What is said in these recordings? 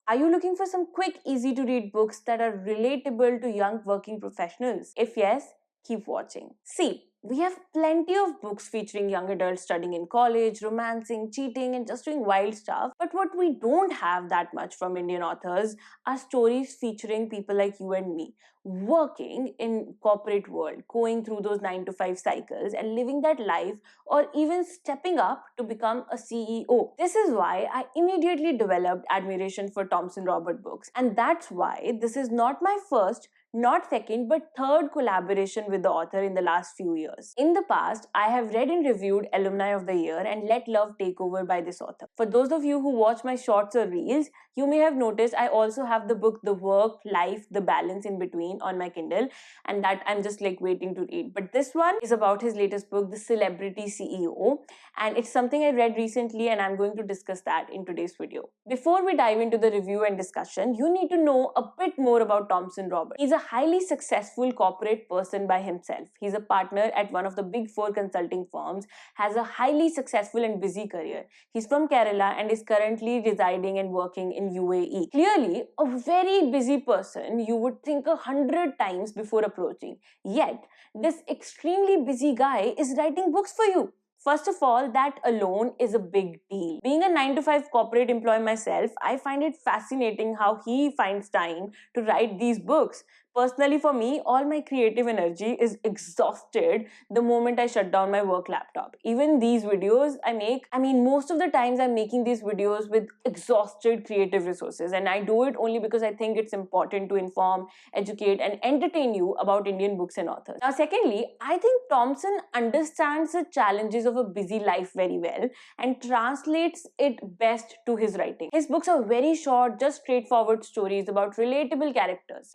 Are you looking for some quick, easy to read books that are relatable to young working professionals? If yes, keep watching. See, we have plenty of books featuring young adults studying in college, romancing, cheating, and just doing wild stuff. But what we don't have that much from Indian authors are stories featuring people like you and me, working in corporate world, going through those 9 to 5 cycles and living that life, or even stepping up to become a CEO. This is why I immediately developed admiration for Tomson Robert books. And that's why this is not my first, not second, but third collaboration with the author in the last few years. In the past, I have read and reviewed Alumni of the Year and Let Love Take Over by this author. For those of you who watch my shorts or reels, you may have noticed I also have the book The Work, Life, The Balance in Between on my Kindle, and that I'm just like waiting to read. But this one is about his latest book, The Celebrity CEO, and it's something I read recently, and I'm going to discuss that in today's video. Before we dive into the review and discussion, you need to know a bit more about Tomson Robert. He's a highly successful corporate person by himself. He's a partner at one of the big four consulting firms, has a highly successful and busy career. He's from Kerala and is currently residing and working in UAE. Clearly, a very busy person you would think 100 times before approaching. Yet, this extremely busy guy is writing books for you. First of all, that alone is a big deal. Being a 9 to 5 corporate employee myself, I find it fascinating how he finds time to write these books. Personally, for me, all my creative energy is exhausted the moment I shut down my work laptop. Even these videos I make, most of the times I'm making these videos with exhausted creative resources, and I do it only because I think it's important to inform, educate, and entertain you about Indian books and authors. Now, secondly, I think Tomson understands the challenges of a busy life very well and translates it best to his writing. His books are very short, just straightforward stories about relatable characters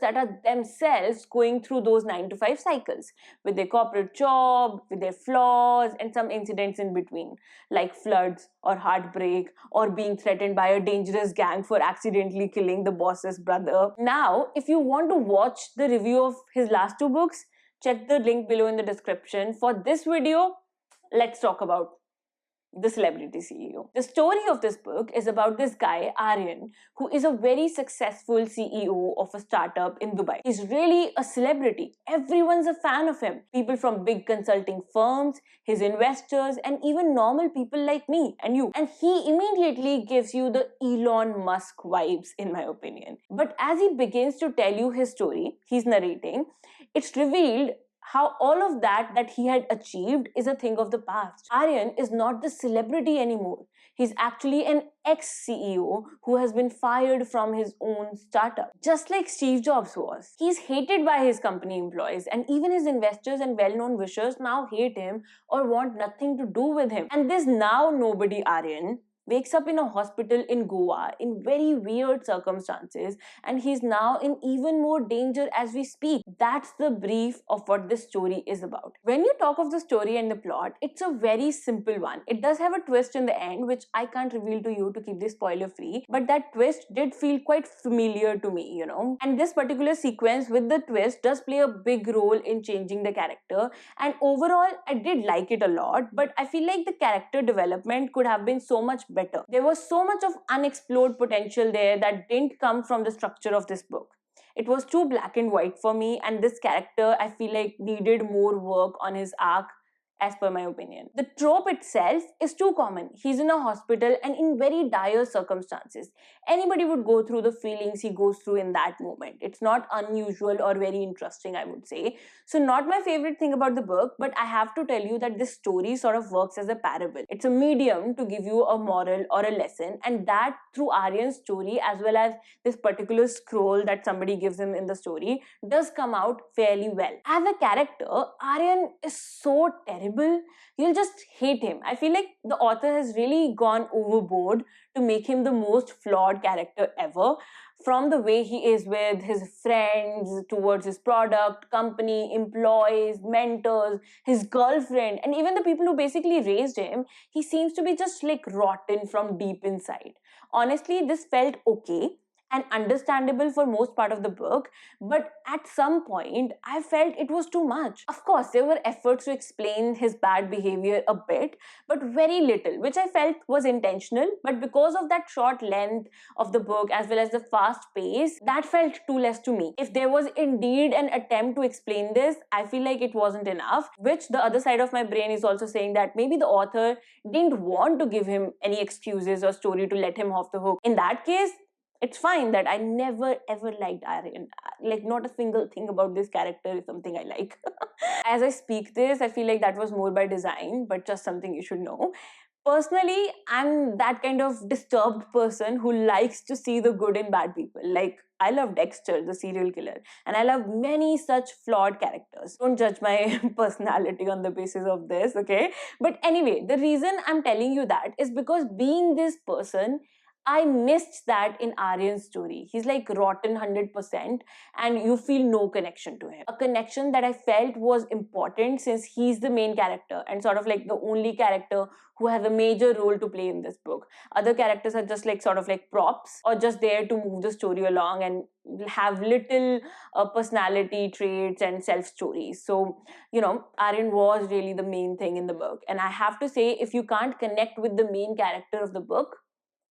that are themselves going through those 9 to 5 cycles with their corporate job, with their flaws, and some incidents in between, like floods or heartbreak or being threatened by a dangerous gang for accidentally killing the boss's brother. Now, if you want to watch the review of his last two books, check the link below in the description. For this video, let's talk about The Celebrity CEO. The story of this book is about this guy, Arian, who is a very successful CEO of a startup in Dubai. He's really a celebrity. Everyone's a fan of him. People from big consulting firms, his investors, and even normal people like me and you. And he immediately gives you the Elon Musk vibes, in my opinion. But as he begins to tell you his story, he's narrating, it's revealed how all of that he had achieved is a thing of the past. Arian is not the celebrity anymore. He's actually an ex-CEO who has been fired from his own startup, just like Steve Jobs was. He's hated by his company employees, and even his investors and well-known wishers now hate him or want nothing to do with him. And this now nobody Arian wakes up in a hospital in Goa in very weird circumstances, and he's now in even more danger as we speak. That's the brief of what this story is about. When you talk of the story and the plot, it's a very simple one. It does have a twist in the end, which I can't reveal to you to keep this spoiler free, but that twist did feel quite familiar to me, And this particular sequence with the twist does play a big role in changing the character, and overall, I did like it a lot, but I feel like the character development could have been so much better. There was so much of unexplored potential there that didn't come from the structure of this book. It was too black and white for me, and this character I feel like needed more work on his arc, as per my opinion. The trope itself is too common. He's in a hospital and in very dire circumstances. Anybody would go through the feelings he goes through in that moment. It's not unusual or very interesting, I would say. So not my favorite thing about the book, but I have to tell you that this story sort of works as a parable. It's a medium to give you a moral or a lesson, and that through Aryan's story as well as this particular scroll that somebody gives him in the story does come out fairly well. As a character, Aryan is so terrible, you'll just hate him. I feel like the author has really gone overboard to make him the most flawed character ever. From the way he is with his friends, towards his product, company, employees, mentors, his girlfriend, and even the people who basically raised him, he seems to be just like rotten from deep inside. Honestly, this felt okay. and understandable for most part of the book, but at some point I felt it was too much. Of course, there were efforts to explain his bad behavior a bit, but very little, which I felt was intentional. But because of that short length of the book as well as the fast pace, that felt too less to me. If there was indeed an attempt to explain this, I feel like it wasn't enough, which the other side of my brain is also saying that maybe the author didn't want to give him any excuses or story to let him off the hook. In that case, it's fine that I never ever liked Arian. Like, not a single thing about this character is something I like. As I speak this, I feel like that was more by design, but just something you should know. Personally, I'm that kind of disturbed person who likes to see the good in bad people. Like, I love Dexter, the serial killer, and I love many such flawed characters. Don't judge my personality on the basis of this, okay? But anyway, the reason I'm telling you that is because being this person, I missed that in Aryan's story. He's like rotten 100%, and you feel no connection to him. A connection that I felt was important since he's the main character and sort of like the only character who has a major role to play in this book. Other characters are just like sort of like props or just there to move the story along and have little personality traits and self stories. So, Aryan was really the main thing in the book. And I have to say, if you can't connect with the main character of the book,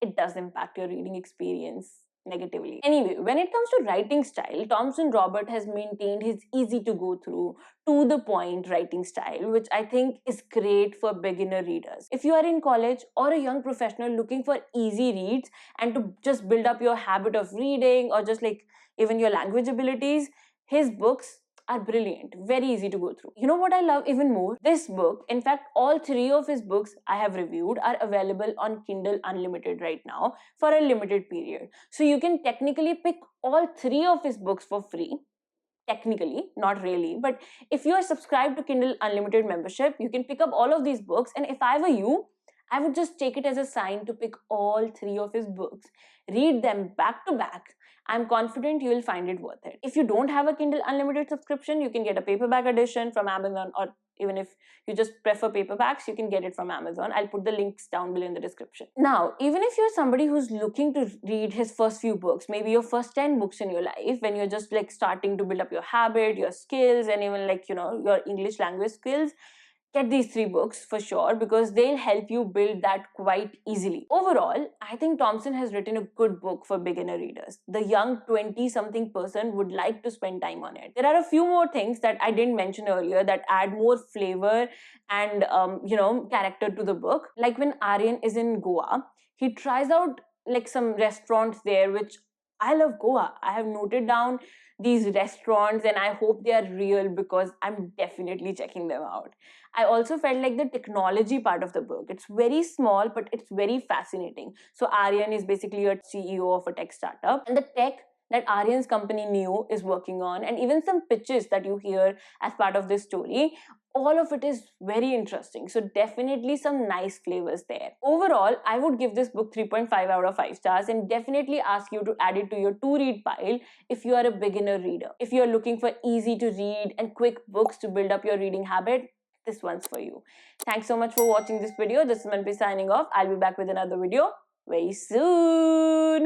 it does impact your reading experience negatively. Anyway, when it comes to writing style, Tomson Robert has maintained his easy to go through, to the point writing style, which I think is great for beginner readers. If you are in college or a young professional looking for easy reads and to just build up your habit of reading or just like even your language abilities, his books are brilliant, very easy to go through. You know what I love even more? This book, in fact, all three of his books I have reviewed are available on Kindle Unlimited right now for a limited period. So you can technically pick all three of his books for free. Technically, not really, but if you are subscribed to Kindle Unlimited membership, you can pick up all of these books. And if I were you, I would just take it as a sign to pick all three of his books, read them back to back. I'm confident you will find it worth it. If you don't have a Kindle Unlimited subscription, you can get a paperback edition from Amazon, or even if you just prefer paperbacks, you can get it from Amazon. I'll put the links down below in the description. Now, even if you're somebody who's looking to read his first few books, maybe your first 10 books in your life, when you're just like starting to build up your habit, your skills, and even like, your English language skills, get these three books for sure because they'll help you build that quite easily. Overall, I think Tomson has written a good book for beginner readers. The young 20-something person would like to spend time on it. There are a few more things that I didn't mention earlier that add more flavor and character to the book. Like when Arian is in Goa, he tries out like some restaurants there, which I love Goa. I have noted down these restaurants and I hope they are real because I'm definitely checking them out. I also felt like the technology part of the book. It's very small, but it's very fascinating. So Arian is basically a CEO of a tech startup, and the tech that Aryan's company Neo is working on, and even some pitches that you hear as part of this story, all of it is very interesting. So definitely some nice flavors there. Overall, I would give this book 3.5 out of 5 stars and definitely ask you to add it to your to-read pile if you are a beginner reader. If you are looking for easy to read and quick books to build up your reading habit, this one's for you. Thanks so much for watching this video. This is Manpreet signing off. I'll be back with another video very soon.